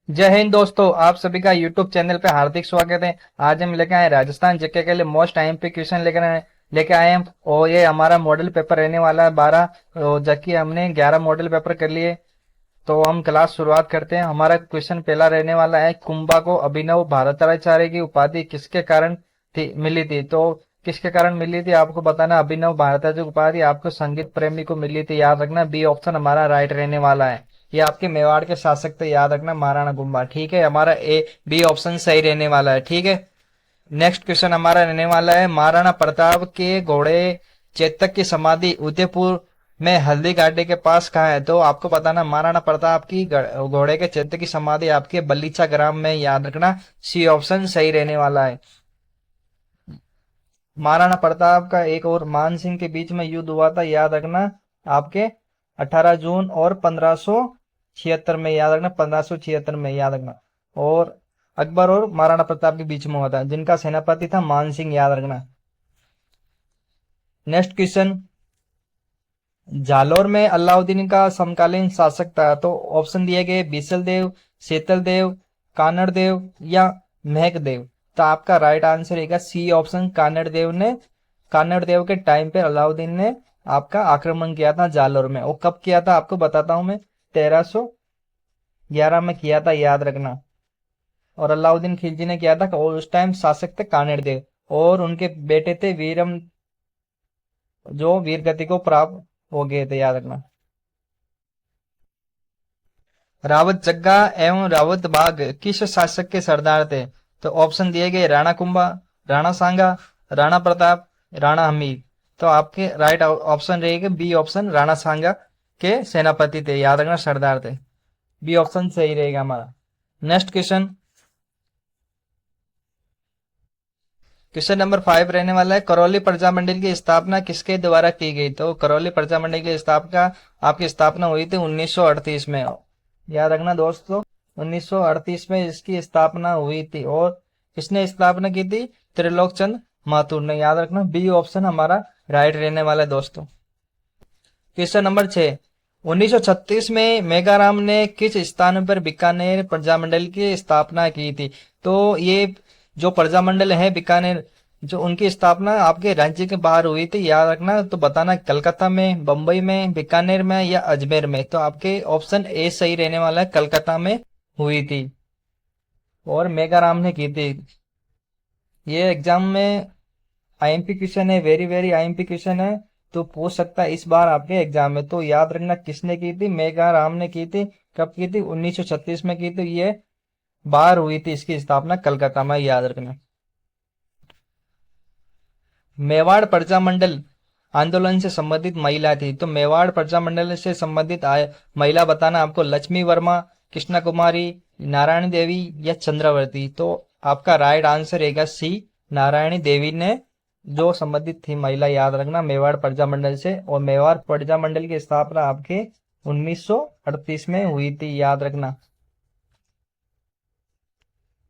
जय हिंद दोस्तों, आप सभी का यूट्यूब चैनल पे हार्दिक स्वागत है। आज हम लेके आए राजस्थान जीके के लिए मोस्ट आईएमपी क्वेश्चन लेके आए हैं। और ये हमारा मॉडल पेपर रहने वाला है 12, जबकि हमने 11 मॉडल पेपर कर लिए। तो हम क्लास शुरुआत करते हैं। हमारा क्वेश्चन पहला रहने वाला है, कुंभा को अभिनव भारताचार्य की उपाधि किसके कारण मिली थी। तो किसके कारण मिली थी आपको बताना। अभिनव भारताचार्य की उपाधि आपको संगीत प्रेमी को मिली थी, याद रखना। बी ऑप्शन हमारा राइट रहने वाला है। ये आपके मेवाड़ के शासक थे, याद रखना, महाराणा कुंभा। ठीक है, हमारा ए बी ऑप्शन सही रहने वाला है। ठीक है, नेक्स्ट क्वेश्चन हमारा रहने वाला है, महाराणा प्रताप के घोड़े चेतक की समाधि उदयपुर में हल्दी घाटी के पास कहाँ है। तो आपको बताना, महाराणा प्रताप की घोड़े के चेतक की समाधि आपके बलीचा ग्राम में, याद रखना। सी ऑप्शन सही रहने वाला है। महाराणा प्रताप का एक और मान सिंह के बीच में युद्ध हुआ था, याद रखना, आपके 18 जून और 1576 में, याद रखना, 1576 में, याद रखना। और अकबर और महाराणा प्रताप के बीच में हुआ था, जिनका सेनापति था मान सिंह, याद रखना। नेक्स्ट क्वेश्चन, जालौर में अलाउद्दीन का समकालीन शासक था। तो ऑप्शन दिए गए, बीसल देव, शीतल देव, कानड़ देव या महक देव। तो आपका राइट आंसर रहेगा सी ऑप्शन, कानड़ देव ने। कानड़ देव के टाइम पे अलाउद्दीन ने आपका आक्रमण किया था जालौर में। वो कब किया था आपको बताता हूं मैं, 1311 में किया था, याद रखना। और अलाउद्दीन खिलजी ने किया था, और उस टाइम शासक थे कानड़ देव। और उनके बेटे थे वीरम, जो वीर गति को प्राप्त हो गए थे, याद रखना। रावत जग्गा एवं रावत बाग किस शासक के सरदार थे। तो ऑप्शन दिए गए, राणा कुंभा, राणा सांगा, राणा प्रताप, राणा हमीद। तो आपके राइट ऑप्शन रहेगा बी ऑप्शन, राणा सांगा के सेनापति थे, याद रखना, सरदार थे। बी ऑप्शन सही रहेगा हमारा। नेक्स्ट क्वेश्चन, क्वेश्चन नंबर 5 रहने वाला है, करौली प्रजामंडल की स्थापना किसके द्वारा की गई। तो करौली प्रजामंडल की स्थापना आपकी स्थापना हुई थी 1938 में, याद रखना दोस्तों। 1938 में इसकी स्थापना हुई थी। और किसने स्थापना की थी, त्रिलोक चंद माथुर ने, याद रखना। बी ऑप्शन हमारा राइट रहने वाला है दोस्तों। क्वेश्चन नंबर 6, 1936 में मेगाराम ने किस स्थान पर बीकानेर प्रजामंडल की स्थापना की थी। तो ये जो प्रजामंडल है बीकानेर, जो उनकी स्थापना आपके राज्य के बाहर हुई थी, याद रखना। तो बताना, कलकत्ता में, बंबई में, बीकानेर में या अजमेर में। तो आपके ऑप्शन ए सही रहने वाला है, कलकत्ता में हुई थी और मेगाराम ने की थी। ये एग्जाम में आईएमपी क्वेश्चन है, वेरी वेरी आईएमपी क्वेश्चन है। तो पूछ सकता है इस बार आपके एग्जाम में। तो याद रखना, किसने की थी, मेगा राम ने की थी। कब की थी, 1936 में की थी। ये बाहर हुई थी इसकी स्थापना कलकत्ता में, याद रखना। मेवाड़ प्रजामंडल आंदोलन से संबंधित महिला थी। तो मेवाड़ प्रजामंडल से संबंधित महिला बताना आपको, लक्ष्मी वर्मा, कृष्णा कुमारी, नारायणी देवी या चंद्रावती। तो आपका राइट आंसर रहेगा सी, नारायणी देवी ने जो संबंधित थी महिला, याद रखना, मेवाड़ प्रजामंडल से। और मेवाड़ प्रजामंडल की स्थापना आपके 1938 में हुई थी, याद रखना।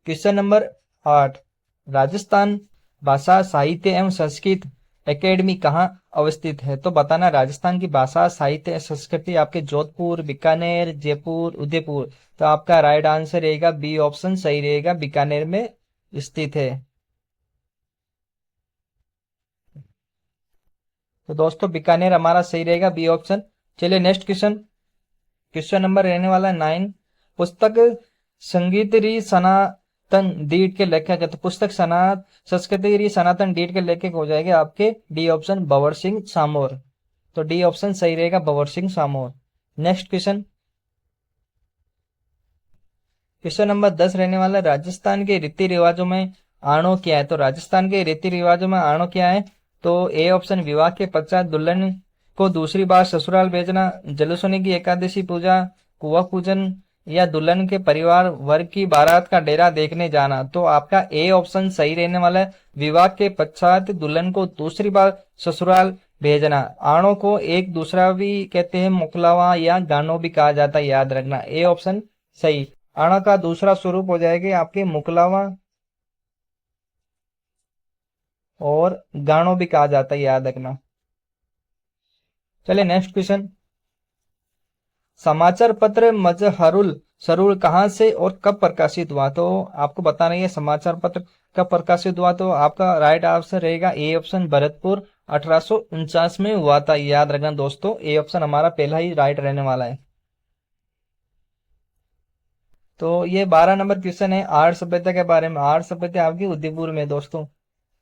क्वेश्चन नंबर 8, राजस्थान भाषा साहित्य एवं संस्कृत एकेडमी कहाँ अवस्थित है। तो बताना, राजस्थान की भाषा साहित्य एवं संस्कृति आपके जोधपुर, बीकानेर, जयपुर, उदयपुर। तो आपका राइट आंसर रहेगा बी ऑप्शन सही रहेगा, बीकानेर में स्थित है। तो दोस्तों बीकानेर हमारा सही रहेगा, बी ऑप्शन। चलिए नेक्स्ट क्वेश्चन, क्वेश्चन नंबर रहने वाला है 9, पुस्तक संगीत री सनातन डीड के लेखक है। तो पुस्तक संस्कृति री सनातन डीड के लेखक हो जाएंगे आपके डी ऑप्शन, भंवर सिंह सामोर। तो डी ऑप्शन सही रहेगा, Bhanwar Singh Samor. Next question, question number 10 रहने वाला है, राजस्थान के रीति रिवाजों में आणो क्या है। तो राजस्थान के रीति रिवाजों में आणो क्या है। तो ए ऑप्शन, विवाह के पश्चात दुल्हन को दूसरी बार ससुराल भेजना, जलूसनी की एकादशी पूजा, कुआ पूजन या दुल्हन के परिवार वर्ग की बारात का डेरा देखने जाना। तो आपका ए ऑप्शन सही रहने वाला है, विवाह के पश्चात दुल्हन को दूसरी बार ससुराल भेजना। आणो को एक दूसरा भी कहते हैं, मुकलावा या गानो भी कहा जाता है, याद रखना। ए ऑप्शन सही। अण का दूसरा स्वरूप हो जाएगा आपके मुकलावा, और गानो भी कहा जाता है, याद रखना। चलिए नेक्स्ट क्वेश्चन, समाचार पत्र मजहरुल सरूर कहाँ से और कब प्रकाशित हुआ? तो आपको बताना है समाचार पत्र कब प्रकाशित हुआ। तो आपका राइट आंसर रहेगा ए ऑप्शन, भरतपुर 1849 में हुआ था। याद रखना दोस्तों, ए ऑप्शन हमारा पहला ही राइट रहने वाला है। तो ये 12 नंबर क्वेश्चन है आहड़ सभ्यता के बारे में। आहड़ सभ्यता आपकी उदयपुर में दोस्तों।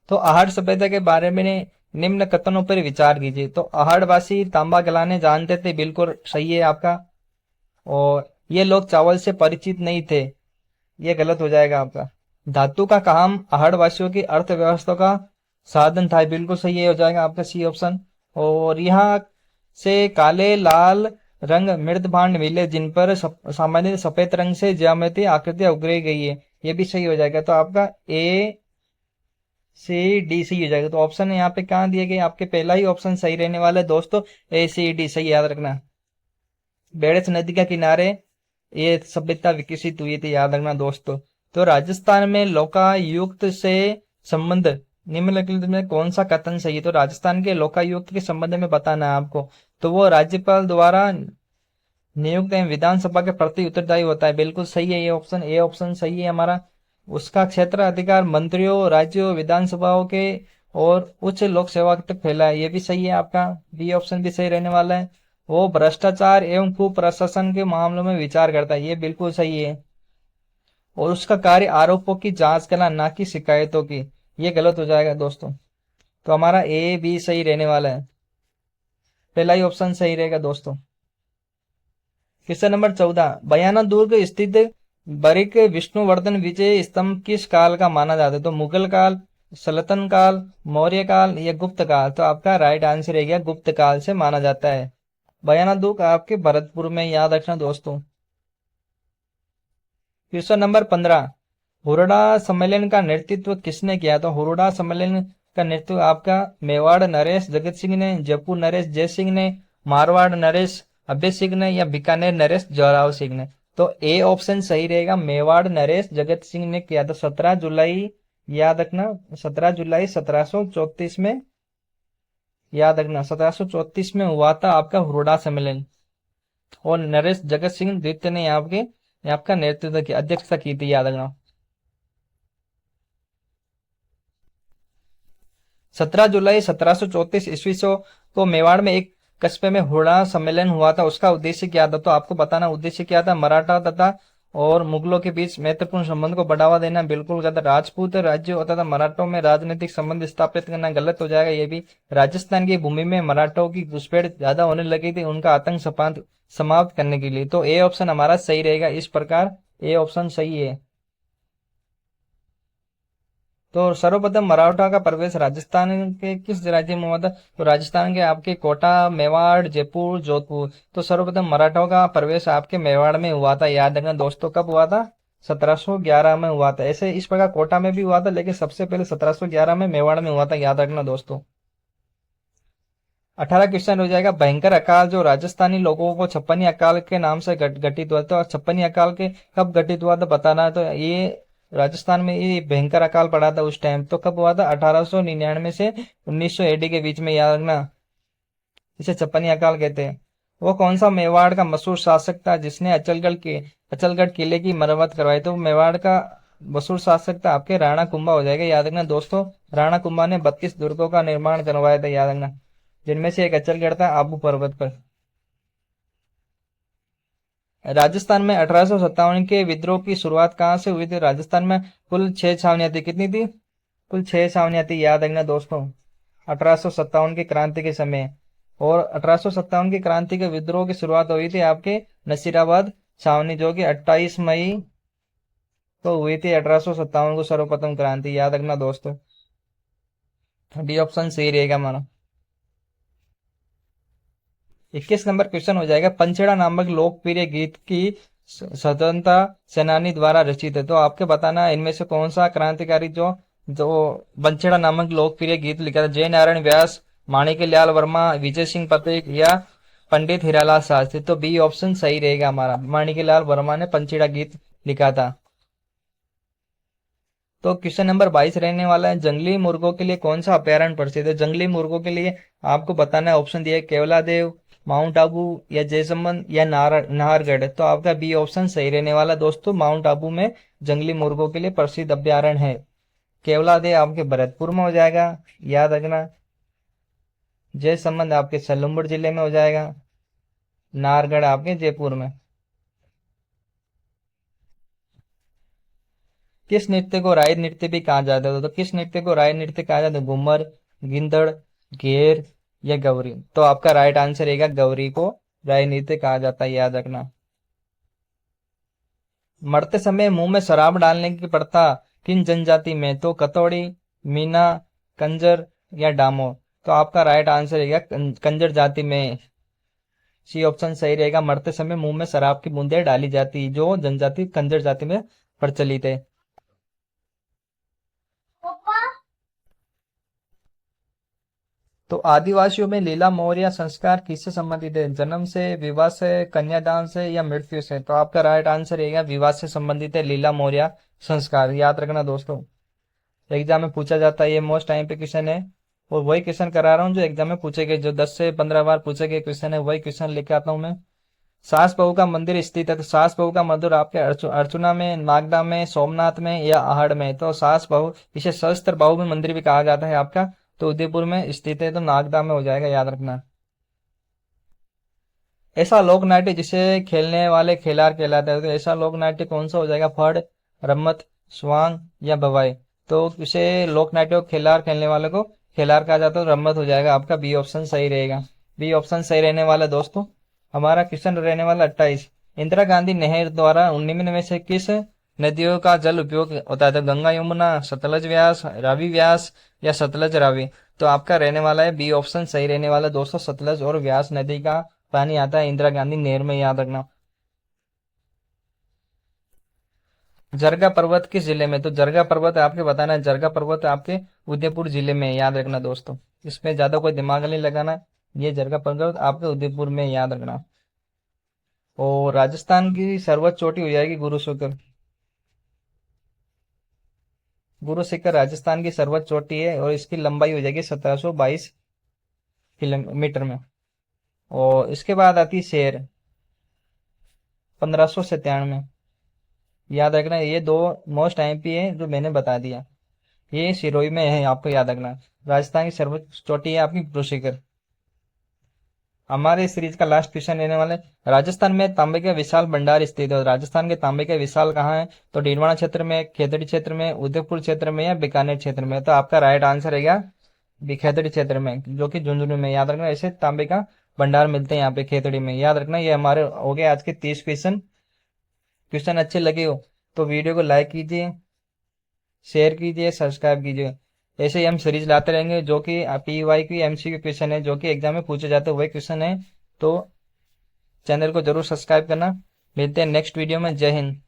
तो आहड़ सभ्यता के बारे में निम्न कथनों पर विचार कीजिए। तो आहड़वासी तांबा गलाने जानते थे, बिल्कुल सही है आपका। और ये लोग चावल से परिचित नहीं थे, ये गलत हो जाएगा आपका। धातु का काम आहड़वासियों की अर्थव्यवस्था का साधन था, बिल्कुल सही है, हो जाएगा आपका सी ऑप्शन। और यहाँ से काले लाल रंग मृद भांड मिले जिन पर सामान्य सफेद रंग से ज्यामितीय आकृतियां उगरी गई है, ये भी सही हो जाएगा। तो आपका ए सी डी सही हो जाएगा। तो ऑप्शन यहाँ पे कहाँ दिए गए आपके, पहला ही ऑप्शन सही रहने वाला है दोस्तों, ए सी डी सही याद रखना। बेड़स नदी के किनारे ये सभ्यता विकसित हुई थी, याद रखना दोस्तों। तो राजस्थान में लोकायुक्त से संबंध निम्नलिखित में कौन सा कथन सही है? तो राजस्थान के लोकायुक्त के संबंध में बताना है आपको। तो वो राज्यपाल द्वारा नियुक्त एवं विधानसभा के प्रति उत्तरदायी होता है, बिल्कुल सही है ये ऑप्शन, ए ऑप्शन सही है हमारा। उसका क्षेत्र अधिकार मंत्रियों, राज्यों, विधानसभाओं के और उच्च लोक सेवा तक फैला है, ये भी सही है आपका, बी ऑप्शन भी सही रहने वाला है। वो भ्रष्टाचार एवं कुप्रशासन के मामलों में विचार करता है, ये बिल्कुल सही है। और उसका कार्य आरोपों की जांच करना, ना कि शिकायतों की, ये गलत हो जाएगा दोस्तों। तो हमारा ए बी सही रहने वाला है, पहला ही ऑप्शन सही रहेगा दोस्तों। क्वेश्चन नंबर 14, बयाना दुर्ग स्थित बरिक विष्णुवर्धन विजय स्तंभ किस काल का माना जाता है? तो मुगल काल, सल्तनत काल, मौर्य काल या गुप्त काल? तो आपका राइट आंसर है गुप्त काल से माना जाता है। बयाना दुर्ग आपके भरतपुर में, याद रखना दोस्तों। क्वेश्चन नंबर 15, हुरडा सम्मेलन का नेतृत्व किसने किया? तो हुरडा सम्मेलन का नेतृत्व आपका मेवाड़ नरेश जगत सिंह ने, जयपुर नरेश जय सिंह ने, मारवाड़ नरेश अभय सिंह ने या बीकानेर नरेश जोरावर सिंह ने? तो ए ऑप्शन सही रहेगा, मेवाड़ नरेश जगत सिंह ने किया था 17 जुलाई, याद रखना 17 जुलाई 1734 में, याद रखना 1734 में हुआ था आपका हुरडा सम्मेलन। और नरेश जगत सिंह द्वितीय ने आपका नेतृत्व की अध्यक्षता की थी, याद रखना। 17 जुलाई 1734 ईस्वी को मेवाड़ में एक कस्बे में हुरडा सम्मेलन हुआ था। उसका उद्देश्य क्या था? तो आपको बताना उद्देश्य क्या था। मराठा तथा और मुगलों के बीच महत्वपूर्ण संबंध को बढ़ावा देना, बिल्कुल गलत। राजपूत राज्य होता था, मराठों में राजनीतिक संबंध स्थापित करना, गलत हो जाएगा ये भी। राजस्थान की भूमि में मराठों की घुसपैठ ज्यादा होने लगी थी, उनका आतंक समाप्त करने के लिए। तो ए ऑप्शन हमारा सही रहेगा, इस प्रकार ए ऑप्शन सही है। तो सर्वप्रथम मराठा का प्रवेश राजस्थान के किस राज्य में हुआ था? तो राजस्थान के आपके कोटा, मेवाड़, जयपुर, जोधपुर। तो सर्वप्रथम मराठा का प्रवेश आपके मेवाड़ में हुआ था, याद रखना दोस्तों। कब हुआ था? 1711 में हुआ था। ऐसे इस प्रकार कोटा में भी हुआ था, लेकिन सबसे पहले 1711 में मेवाड़ में हुआ था, याद रखना दोस्तों। 18 क्वेश्चन हो जाएगा। भयंकर अकाल जो राजस्थानी लोगों को छप्पनी अकाल के नाम से घटित हुआ था, छप्पनी अकाल के कब घटित हुआ था बताना है। तो ये राजस्थान में ये भयंकर अकाल पड़ा था उस टाइम, तो कब हुआ था? 1899 से 1900 एडी के बीच में, याद रखना। इसे छप्पनी अकाल कहते हैं। वो कौन सा मेवाड़ का मशहूर शासक था जिसने अचलगढ़ किले की मरम्मत करवाई? तो मेवाड़ का मशहूर शासक था आपके राणा कुंभा, हो जाएगा, याद रखना दोस्तों। राणा कुंभा ने 32 दुर्गों का निर्माण करवाया था, याद रखना, जिनमें से एक अचलगढ़ था आबू पर्वत पर। राजस्थान में 1857 के विद्रोह की शुरुआत कहां से हुई थी? राजस्थान में कुल 6 छावनियां थी, कितनी थी? कुल 6 छावनियां थी, याद रखना दोस्तों, 1857 की क्रांति के समय। और 1857 की क्रांति के विद्रोह की शुरुआत हुई थी आपके नसीराबाद छावनी, जो कि 28 मई को हुई थी। 1857 को सर्वप्रथम क्रांति, याद रखना दोस्तों। डी ऑप्शन सही रहेगा हमारा। 21 नंबर क्वेश्चन हो जाएगा। पंचेड़ा नामक लोकप्रिय गीत की स्वतंत्रता सेनानी द्वारा रचित है। तो आपके बताना इनमें से कौन सा क्रांतिकारी जो जो पंचेड़ा नामक लोकप्रिय गीत लिखा था? जय नारायण व्यास, माणिक्यलाल वर्मा, विजय सिंह पटेल या पंडित हीरालाल शास्त्री? तो बी ऑप्शन सही रहेगा हमारा, माणिक्यलाल वर्मा ने पंचेड़ा गीत लिखा था। तो क्वेश्चन नंबर 22 रहने वाला है। जंगली मुर्गों के लिए कौन सा अभ्यारण्य प्रसिद्ध है? जंगली मुर्गों के लिए आपको बताना है, ऑप्शन दिया है केवलादेव, माउंट आबू या जयसमंद या नाहरगढ़। तो आपका बी ऑप्शन सही रहने वाला दोस्तों। माउंट आबू में जंगली मुर्गों के लिए प्रसिद्ध अभ्यारण्य है। केवलादेव आपके भरतपुर में हो जाएगा, याद रखना। जयसमंद आपके सलुम्बुर जिले में हो जाएगा। नाहरगढ़ आपके जयपुर में। किस नृत्य को राय नृत्य भी कहा जाता है? तो किस नृत्य को राय नृत्य कहा जाता है? घूमर, गिंदड़, घेर या गौरी। तो आपका राइट आंसर रहेगा गौरी को राय नृत्य कहा जाता है, याद रखना। मरते समय मुंह में शराब डालने की प्रथा किन जनजाति में? तो कतौड़ी, मीना, कंजर या डामो। तो आपका राइट आंसर रहेगा कंजर जाति में। सी ऑप्शन सही रहेगा। मरते समय मुंह में शराब की बूंदें डाली जाती, जो जनजाति कंजर जाति में प्रचलित है। तो आदिवासियों में लीला मोरिया संस्कार किससे संबंधित है? जन्म से, विवाह से, कन्यादान से या मृत्यु से। तो आपका राइट आंसर रहेगा विवाह से संबंधित है लीला मोरिया संस्कार, याद रखना दोस्तों। एग्जाम में पूछा जाता है, ये मोस्ट टाइम पे क्वेश्चन है और वही क्वेश्चन करा रहा हूँ जो एग्जाम में पूछे गए, जो 10 से 15 बार पूछे गए क्वेश्चन है, वही क्वेश्चन लेके आता हूँ मैं। सास बहू का मंदिर स्थित है। तो सास बहू का मंदिर आपके अर्चुना में, नागदा में, सोमनाथ में या आहड़ में। तो सास बहू, इसे सहस्त्र बाहु में मंदिर भी कहा जाता है आपका। तो उदयपुर में स्थित है, तो नागदा में हो जाएगा, याद रखना। ऐसा लोक नाट्य जिसे खेलने वाले खिलाड़ कहलाते हैं। तो ऐसा लोक नाट्य कौन सा हो जाएगा? फड़, रम्मत, स्वांग या भवाई। तो इसे लोक नाट्य को खिलाड़ खेलने वाले को खिलाड़ कहा जाता है, तो रम्मत हो जाएगा आपका। बी ऑप्शन सही रहेगा। बी ऑप्शन सही रहने वाला दोस्तों। हमारा क्वेश्चन रहने वाला 28। इंदिरा गांधी नहर द्वारा निम्न में से किस नदियों का जल उपयोग होता है? तो गंगा यमुना, सतलज व्यास, रावी व्यास या सतलज रावी। तो आपका रहने वाला है बी ऑप्शन सही रहने वाला दोस्तों। सतलज और व्यास नदी का पानी आता है इंदिरा गांधी नहर में, याद रखना। जरगा पर्वत किस जिले में? तो जरगा पर्वत आपके बताना है। जरगा पर्वत आपके उदयपुर जिले में, याद रखना दोस्तों। इसमें ज्यादा कोई दिमाग नहीं लगाना। ये जरगा पर्वत आपके उदयपुर में, याद रखना। और राजस्थान की सर्वोच्च चोटी हो जाएगी गुरु शिखर। गुरु शिखर राजस्थान की सर्वोच्च चोटी है और इसकी लंबाई हो जाएगी 1722 किलोमीटर में। और इसके बाद आती है शेर, 1597 में। याद रखना, ये दो मोस्ट आईएमपी है जो मैंने बता दिया। ये सिरोही में है, आपको याद रखना। राजस्थान की सर्वोच्च चोटी है आपकी गुरु शिखर। हमारे सीरीज का लास्ट क्वेश्चन रहने वाले, राजस्थान में तांबे का विशाल भंडार स्थित है। राजस्थान के तांबे का विशाल कहाँ है? तो डीडवाना क्षेत्र में, खेतड़ी क्षेत्र में, उदयपुर क्षेत्र में या बीकानेर क्षेत्र में। तो आपका राइट आंसर रहेगा खेतड़ी क्षेत्र में, जो कि झुंझुनू में, याद रखना। ऐसे तांबे का भंडार मिलते हैं यहाँ पे खेतड़ी में, याद रखना। ये हमारे हो गए आज के 30 क्वेश्चन। क्वेश्चन अच्छे लगे हो तो वीडियो को लाइक कीजिए, शेयर कीजिए, सब्सक्राइब कीजिए। ऐसे ही हम सीरीज लाते रहेंगे जो कि PY की MCQ क्वेश्चन है, जो कि एग्जाम में पूछे जाते हैं वही क्वेश्चन है। तो चैनल को जरूर सब्सक्राइब करना। मिलते हैं नेक्स्ट वीडियो में। जय हिंद।